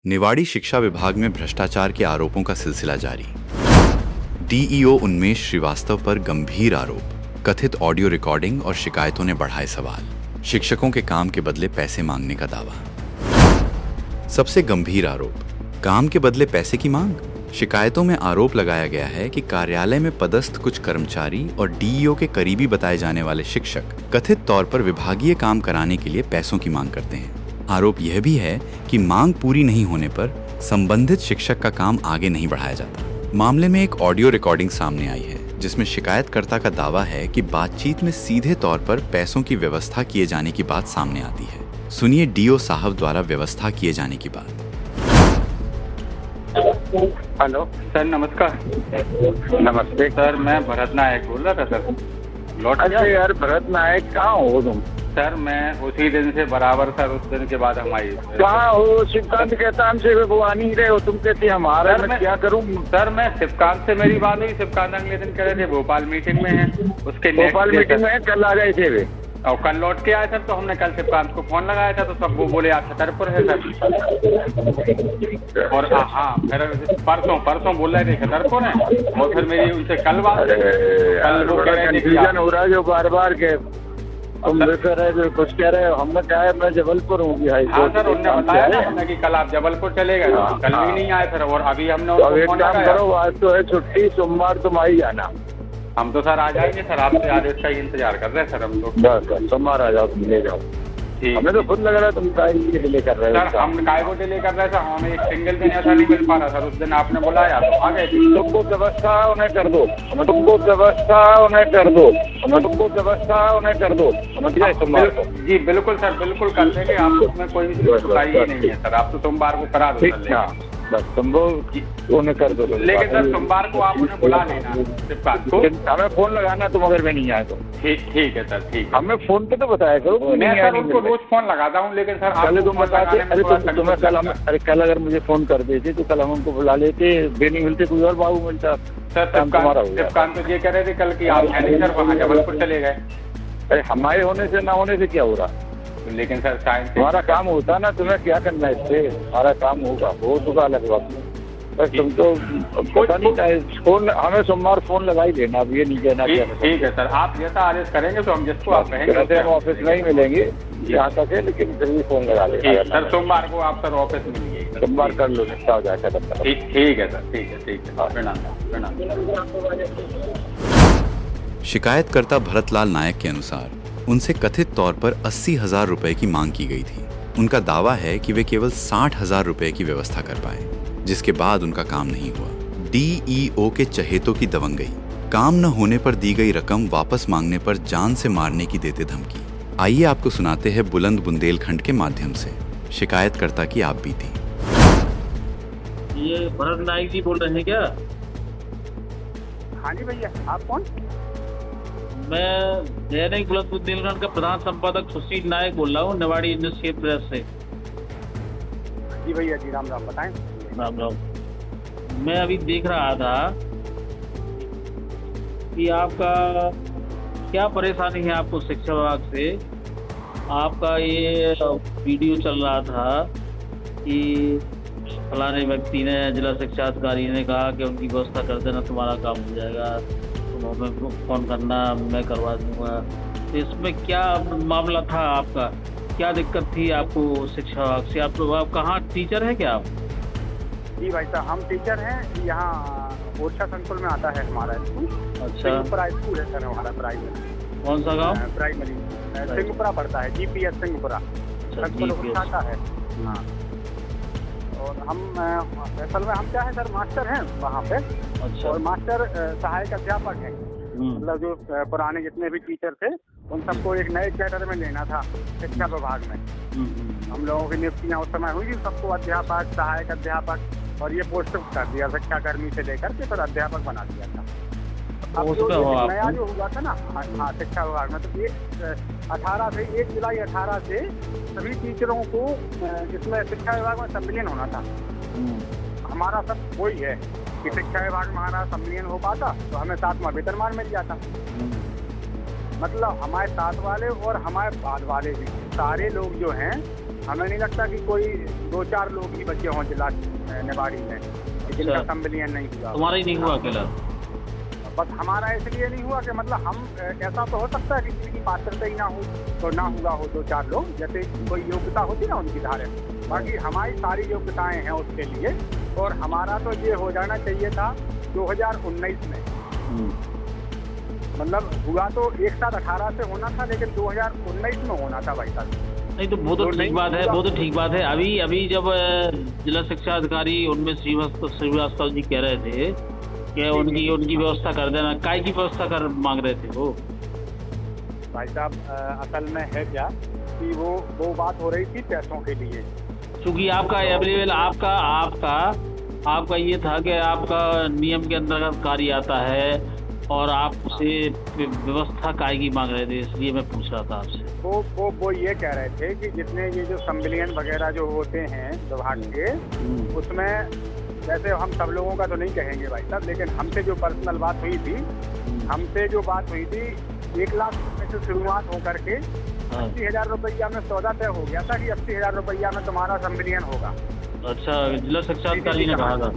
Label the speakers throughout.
Speaker 1: निवाड़ी शिक्षा विभाग में भ्रष्टाचार के आरोपों का सिलसिला जारी। डीईओ उन्मेष श्रीवास्तव पर गंभीर आरोप, कथित ऑडियो रिकॉर्डिंग और शिकायतों ने बढ़ाए सवाल। शिक्षकों के काम के बदले पैसे मांगने का दावा। सबसे गंभीर आरोप, काम के बदले पैसे की मांग। शिकायतों में आरोप लगाया गया है कि कार्यालय में पदस्थ कुछ कर्मचारी और डीईओ के करीबी बताए जाने वाले शिक्षक कथित तौर पर विभागीय काम कराने के लिए पैसों की मांग करते हैं। आरोप यह भी है कि मांग पूरी नहीं होने पर संबंधित शिक्षक का काम आगे नहीं बढ़ाया जाता। मामले में एक ऑडियो रिकॉर्डिंग सामने आई है जिसमें शिकायतकर्ता का दावा है कि बातचीत में सीधे तौर पर पैसों की व्यवस्था किए जाने की बात सामने आती है। सुनिए डीओ साहब द्वारा व्यवस्था किए जाने की बात।
Speaker 2: हेलो सर, नमस्कार।
Speaker 3: नमस्ते
Speaker 2: सर, मैं भरत नायक बोल रहा था सर। लौट
Speaker 3: अच्छा यार, भरत नायक कहाँ हो तुम?
Speaker 2: सर, मैं उसी दिन से बराबर सर, उस दिन के बाद हम आई।
Speaker 3: कहाँ हो? शिवकांत कहता हमसे वो आनी ही रहे हो, तुम कहते हमारा। मैं क्या करूँ
Speaker 2: सर? मैं शिवकांत से मेरी बात हुई। शिवकांत अगले दिन कह रहे थे भोपाल मीटिंग में है, उसके
Speaker 3: भोपाल मीटिंग में कल आ गए थे वे,
Speaker 2: और कल लौट के आए सर। तो हमने कल शिवकांत को फोन लगाया था तो सब वो बोले आप छतरपुर है सर। और हाँ, फिर परसों बोल रहे थे छतरपुर है, और फिर मेरी उनसे कल बात, कल वो कह रहे थे
Speaker 3: कंफ्यूजन हो रहा है जो बार बार के तुम कह रहे हो, कुछ कह रहे हो। हमने कहा मैं जबलपुर हूँ भी।
Speaker 2: हाँ सर, उन्होंने बताया था हमने कि कल आप जबलपुर चले गए। कल भी नहीं आए सर, और अभी हमने
Speaker 3: अब एक काम करो, आज तो है छुट्टी, सोमवार तुम आई जाना।
Speaker 2: हम तो सर आ जाएंगे सर, आपसे आदेश का ही इंतजार कर रहे हैं सर हम तो।
Speaker 3: बस सोमवार आ जाओ, तुम ले जाओ। हमें तो खुद लग रहा है तुम डिले कर रहे हो
Speaker 2: सर। हम काय को डिले कर रहे थे, हमें एक सिंगल दिन ऐसा नहीं मिल पा रहा सर। उस दिन आपने बुलाया तो आ गए।
Speaker 3: तुमको व्यवस्था उन्हें कर दो, तुमको व्यवस्था उन्हें कर दो, तुमको व्यवस्था उन्हें कर दो।
Speaker 2: जी बिल्कुल सर, बिल्कुल कर देंगे। आप उसमें कोई भी शिकायत ही नहीं है सर। आप तो सोमवार को करा दो सर।
Speaker 3: बस तुमको उन्हें कर दो।
Speaker 2: लेकिन सर सोमवार को आप उन्हें बुला लेना को।
Speaker 3: हमें फोन लगाना, तुम अगर मैं नहीं आए तो।
Speaker 2: ठीक है सर, ठीक है।
Speaker 3: हमें फोन पे तो बताया करो।
Speaker 2: मैं सर उनको रोज फोन लगाता हूँ, लेकिन सर
Speaker 3: पहले तुम बताते। तुम्हें कल हम, कल अगर मुझे फोन कर देते तो कल हम उनको बुला लेते। बे नहीं मिलते कोई और बाबू मिलता
Speaker 2: सर। शिवकांत तो ये कह रहे थे कल की आप है नहीं सर, वहाँ जबलपुर चले गए।
Speaker 3: अरे हमारे होने से ना होने से क्या हो रहा?
Speaker 2: लेकिन सर साइंस
Speaker 3: हमारा काम होता ना, तुम्हें क्या करना है इससे? हमारा काम होगा, हो चुका अलग वक्त। बस तुम तो पता नहीं चाहे फोन, हमें सोमवार फोन लगा ही देना। अब ये नहीं कहना।
Speaker 2: ठीक है सर, आप जैसा आदेश करेंगे तो हम जिसको आप कहेंगे।
Speaker 3: हम ऑफिस में ही मिलेंगे यहाँ तक है, लेकिन फिर भी फोन लगा देंगे
Speaker 2: सर। सोमवार को आप सर ऑफिस में मिलिए।
Speaker 3: सोमवार कर लो, निपटा हो जाएगा।
Speaker 2: ठीक है सर, ठीक है। प्रणाम।
Speaker 1: शिकायतकर्ता भरतलाल नायक के अनुसार उनसे कथित तौर पर 80,000 रुपए की मांग की गई थी। उनका दावा है कि वे केवल 60,000 रुपए की व्यवस्था कर पाए, जिसके बाद उनका काम नहीं हुआ। डीईओ के चहेतों की दबंगई, काम न होने पर दी गई रकम वापस मांगने पर जान से मारने की देते धमकी। आइए आपको सुनाते हैं बुलंद बुंदेलखंड के माध्यम से शिकायतकर्ता की आप बीती।
Speaker 4: ये भरत नायक जी बोल रहे हैं क्या?
Speaker 2: हाँ जी भैया, आप कौन?
Speaker 4: मैं दैनिक बुलंद बुंदेलखंड का प्रधान संपादक सुशील नायक बोल रहा हूँ, निवाड़ी इंडस्ट्रियल प्रेस से।
Speaker 2: जी भैया जी, राम राम। बताएं।
Speaker 4: राम। मैं अभी देख रहा था कि आपका क्या परेशानी है आपको शिक्षा विभाग से। आपका ये वीडियो चल रहा था कि फलाने व्यक्ति ने, जिला शिक्षा अधिकारी ने कहा कि उनकी व्यवस्था कर देना, तुम्हारा काम हो जाएगा, हमें फोन करना, मैं करवा दूंगा। तो इसमें क्या मामला था आपका? क्या दिक्कत थी आपको शिक्षा विभाग से? आप कहाँ टीचर है क्या आप?
Speaker 5: जी भाई साहब, हम टीचर हैं। यहाँ ओरछा संकुल में आता है हमारा स्कूल।
Speaker 4: अच्छा,
Speaker 5: सिंहपुरा स्कूल है सर हमारा प्राइमरी।
Speaker 4: कौन सा गाँव?
Speaker 5: प्राइमरी सिंहपुरा पड़ता है, जीपीएस सिंहपुरा संकुल ओरछा है। हाँ, और हम असल में हम क्या है सर, मास्टर हैं वहाँ पे।
Speaker 4: अच्छा। और
Speaker 5: मास्टर सहायक अध्यापक हैं। मतलब जो पुराने जितने भी टीचर थे उन सबको एक नए कैडर में लेना था शिक्षा विभाग में। हम लोगों की नियुक्तियाँ उस समय हुई, सबको अध्यापक, सहायक अध्यापक और ये पोस्ट कर दिया, शिक्षाकर्मी से लेकर के फिर अध्यापक बना दिया था। अब जो नया जो हुआ था ना, हाँ, शिक्षा विभाग में, तो 1 जुलाई 18 से सभी टीचरों को इसमें शिक्षा विभाग में सम्मिलन होना था। हमारा सब वही है कि शिक्षा विभाग में हमारा सम्मिलन हो पाता तो हमें 7वां वेतनमान मिल जाता। मतलब हमारे साथ वाले और हमारे बाद वाले भी सारे लोग जो हैं हमें नहीं लगता कि कोई 2-4 लोग ही बचे हों जिला निवाड़ी में जिनका संविलियन नहीं हुआ।
Speaker 4: तुम्हारा ही नहीं हुआ अकेला?
Speaker 5: बस हमारा इसलिए नहीं हुआ कि मतलब हम ऐसा तो हो सकता है कि किसी की पात्रता ही ना हो तो ना हुआ हो 2-4 लोग, जैसे कोई योग्यता होती ना उनकी धारण। बाकी हमारी सारी योग्यताएं हैं उसके लिए, और हमारा तो ये हो जाना चाहिए था 2019 में। मतलब हुआ तो एक साथ 18 से होना था, लेकिन 2019 में होना था भाई साहब।
Speaker 4: नहीं तो वो तो ठीक बात है, वो तो ठीक बात है। अभी जब जिला शिक्षा अधिकारी उनमें श्रीवास्तव जी कह रहे थे कि उनकी व्यवस्था कर देना, काय की व्यवस्था कर मांग रहे थे वो?
Speaker 5: भाई साहब असल में है क्या कि वो बात हो रही थी पैसों के लिए,
Speaker 4: क्योंकि आपका अवेलेबल आपका ये था कि आपका नियम के अंतर्गत कार्य आता है और आपसे व्यवस्था काय की मांग रहे थे, इसलिए मैं पूछ रहा था आपसे।
Speaker 5: वो ये कह रहे थे कि जितने ये जो संविलियन वगैरह जो होते हैं विभाग के, उसमें जैसे हम सब लोगों का तो नहीं कहेंगे भाई साहब, लेकिन हमसे जो पर्सनल बात हुई थी, 1 लाख रुपये से शुरुआत होकर के 80,000 रुपया में सौदा तय हो गया था कि 80,000 रुपया में तुम्हारा संविलियन होगा।
Speaker 4: अच्छा, जिला शिक्षा अधिकारी ने कहा था?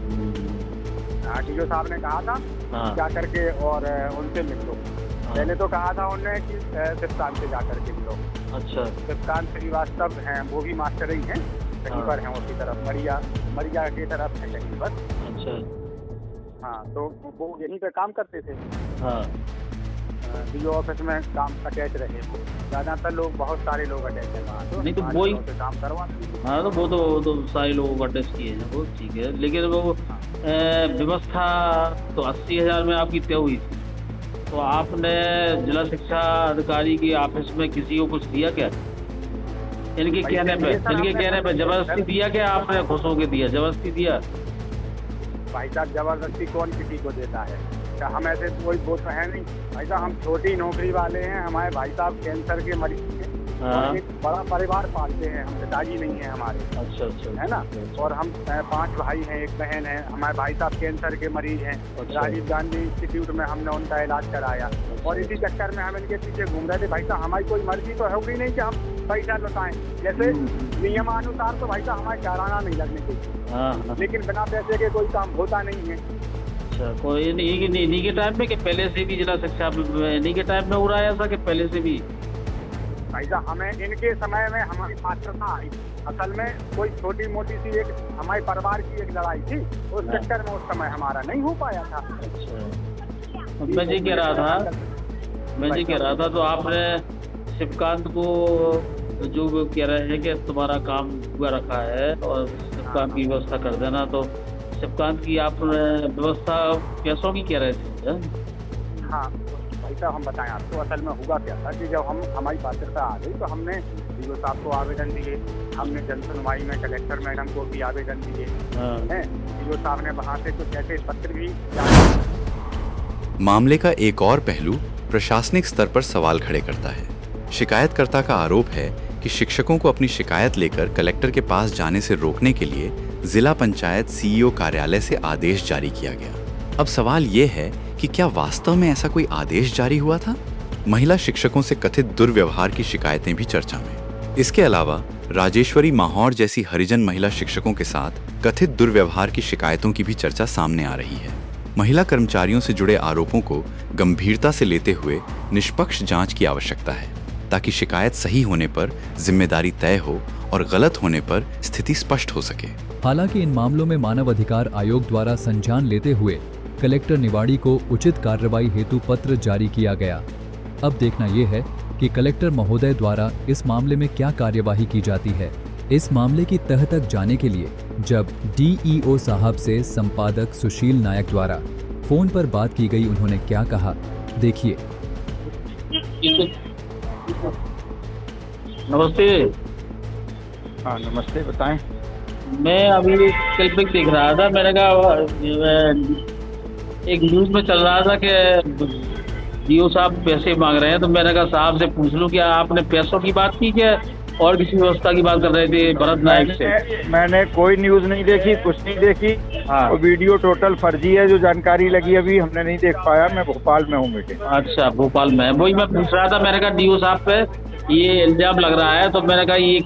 Speaker 5: हाँ, डीओ साहब ने कहा था जा करके और उनसे मिल लो। पहले तो कहा था उन्होंने कि सिप्तान से जा करके मिलो। अच्छा, सिप्तान श्रीवास्तव हैं, वो भी मास्टर ही हैं, कहीं पर हैं उसी तरफ, मरिया की तरफ है कहीं पर। अच्छा, हाँ, तो वो यहीं पे काम करते थे। हाँ, डीओ ऑफिस में काम अटैच रहे वो, ज़्यादातर लोग, बहुत सारे लोग अटैच हैं वहाँ। तो
Speaker 4: नहीं तो वही
Speaker 5: काम करवाते।
Speaker 4: हाँ, तो वो तो सारे लोगों को अटैच किए हैं, वो ठीक है, लेकिन वो व्यवस्था तो 80,000 में आपकी तय हुई थी, तो आपने जिला शिक्षा अधिकारी के ऑफिस में किसी को कुछ दिया क्या? इनके कहने पे जबरदस्ती दिया क्या? आपने खुश होके दिया? जबरदस्ती दिया?
Speaker 5: भाई साहब जबरदस्ती कौन किसी को देता है? क्या हम ऐसे कोई वो तो है नहीं भाई साहब, हम छोटी नौकरी वाले हैं। हमारे भाई साहब कैंसर के मरीज हैं, एक बड़ा परिवार पालते हैं, हम पिताजी नहीं है हमारे। अच्छा, है ना। और हम 5 भाई हैं, एक बहन है। हमारे भाई साहब कैंसर के मरीज हैं। राजीव गांधी इंस्टीट्यूट में हमने उनका इलाज कराया, और इसी चक्कर में हम इनके पीछे घूम रहे थे। भाई साहब हमारी कोई मर्जी तो होगी नहीं कि हम पैसा लौटाएं, जैसे नियमानुसार तो भाई साहब हमारे चालाना नहीं लगने चाहिए, लेकिन बिना पैसे के कोई काम होता नहीं है। अच्छा, कोई इन्हीं के टाइम में कि पहले से भी जिला शिक्षा इन्हीं के टाइम में हो रहा है ऐसा, कि पहले से भी? भाई साहब हमें इनके समय में हमारी पात्रता आई। असल में कोई छोटी मोटी सी एक हमारे परिवार की एक लड़ाई थी, उस चक्कर में उस समय हमारा नहीं हो पाया था। अच्छा, मैं जी कह रहा था तो आपने शिवकांत को जो कह रहे हैं कि तुम्हारा काम हुआ रखा है और शिवकांत की व्यवस्था कर देना, तो शिवकांत की आप व्यवस्था पैसों की कह रहे थे? हाँ भाई साहब, हम बताएं आपको असल में हुआ क्या था कि जब हमारी पात्रता आ गई तो हमने डीओ साहब को आवेदन दिए, हमने जन सुनवाई में कलेक्टर मैडम को भी आवेदन दिए हैं। डीओ साहब ने वहाँ से कुछ ऐसे पत्र भी।
Speaker 1: मामले का एक और पहलू प्रशासनिक स्तर पर सवाल खड़े करता है। शिकायतकर्ता का आरोप है कि शिक्षकों को अपनी शिकायत लेकर कलेक्टर के पास जाने से रोकने के लिए जिला पंचायत सीईओ कार्यालय से आदेश जारी किया गया। अब सवाल ये है कि क्या वास्तव में ऐसा कोई आदेश जारी हुआ था? महिला शिक्षकों से कथित दुर्व्यवहार की शिकायतें भी चर्चा में। इसके अलावा राजेश्वरी माहौर जैसी हरिजन महिला शिक्षकों के साथ कथित दुर्व्यवहार की शिकायतों की भी चर्चा सामने आ रही है। महिला कर्मचारियों से जुड़े आरोपों को गंभीरता से लेते हुए निष्पक्ष जांच की आवश्यकता है, ताकि शिकायत सही होने पर जिम्मेदारी तय हो और गलत होने पर स्थिति स्पष्ट हो सके।
Speaker 6: हालांकि इन मामलों में मानव अधिकार आयोग द्वारा संज्ञान लेते हुए कलेक्टर निवाड़ी को उचित कार्रवाई हेतु पत्र जारी किया गया। अब देखना यह है कि कलेक्टर महोदय द्वारा इस मामले में क्या कार्यवाही की जाती है। इस मामले की तह तक जाने के लिए जब डीईओ साहब से संपादक सुशील नायक द्वारा फोन पर बात की गई, उन्होंने क्या कहा, देखिए।
Speaker 4: नमस्ते।
Speaker 3: हाँ नमस्ते, बताएं।
Speaker 4: मैं अभी क्लिपिंग देख रहा था, मैंने कहा एक न्यूज़ में चल रहा था कि डीओ साहब पैसे मांग रहे हैं, तो मैंने कहा साहब से पूछ लूं क्या आपने पैसों की बात की क्या और किसी व्यवस्था की बात कर रहे थे भरत नायक से?
Speaker 3: मैंने कोई न्यूज़ नहीं देखी, कुछ नहीं देखी। हाँ। और वीडियो टोटल फर्जी है, जो जानकारी लगी अभी हमने नहीं देख पाया। मैं भोपाल में हूँ बेटे।
Speaker 4: अच्छा, भोपाल में, वही मैं पूछ रहा था। मैंने कहा डीओ साहब पे ये इल्जाम लग रहा है, तो मैंने कहा ये